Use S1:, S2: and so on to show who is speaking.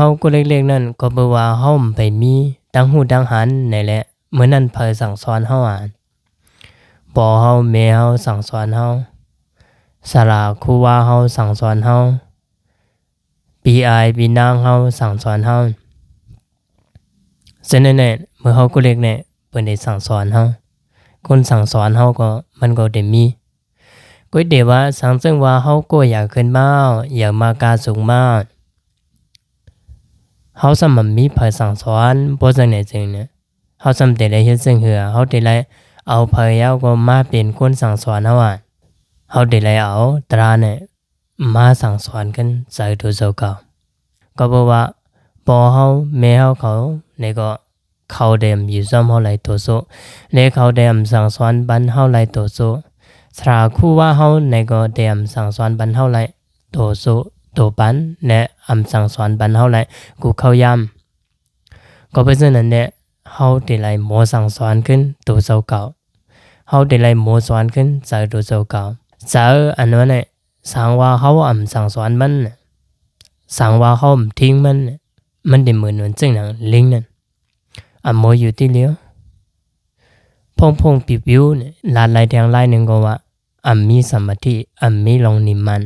S1: เฮาก็เล็กๆนั่นก็บ่ว่าเฮาไปมีดังฮู้ดังหันนี่แหละมื้อนั้นเพิ่นสั่งสอนเฮาพ่อเฮาแม่เฮาสั่งสอนเฮาศาลาครูบาเฮาสั่งสอนเฮาพี่อายพี่นางเฮาสั่งสอนเฮาฉะนั้นแหละเมื่อเฮาก็เล็กเนี่ยเพิ่นได้สั่งสอนเฮาคนสั่งสอนเฮาก็มันก็ได้มีก็ได้ว่าสั่งซึ่งว่าเฮาก็อยากขึ้นมาอยากมากาสูงมาเฮาสำมันมีไผสั่งสอนบ่จังได๋จึงเนี่ยเฮาสำได้ได้เฮ็ดซึ่งเหือเฮาได้ไลเอาไผเอาก็มาเป็นคนสั่งสอนเฮาเฮาได้ไลเอาตราเนี่ยมาสั่งสอนกันใส่ตัวเจ้าเก่าก็บอกว่าพ่อเฮาแม่เฮาเขาเนี่ยก็เขาได้อยู่ซ้ำเฮาหลายตัวโซและเขาได้สั่งสอนบันเฮาหลายตัวโซสราครูว่าเฮาเนี่ยก็ได้สั่งสอนบันเฮาหลายตัวโซตัวปันและสั่งสอนบันเฮาหลายกูเข้ายามก็เป็นฉะนั้นเนี่ยเฮาได้ไลหมอสั่งสอนขึ้นตัวเจ้าเก่าเฮาได้ไลหมอสอนขึ้นใส่ตัวเจ้าเก่าเจออันนั้นเนี่ยสั่งว่าเฮาสั่งสอนมันสั่งว่าเฮาทิ้งมันได้เหมือนจึงหนังลิงนั่นโมอยู่ที่เลี้ยวพงปิวเนี่ยลาลายแดงลายหนึ่งก็ว่ามีสมาธิมีลงนิมัน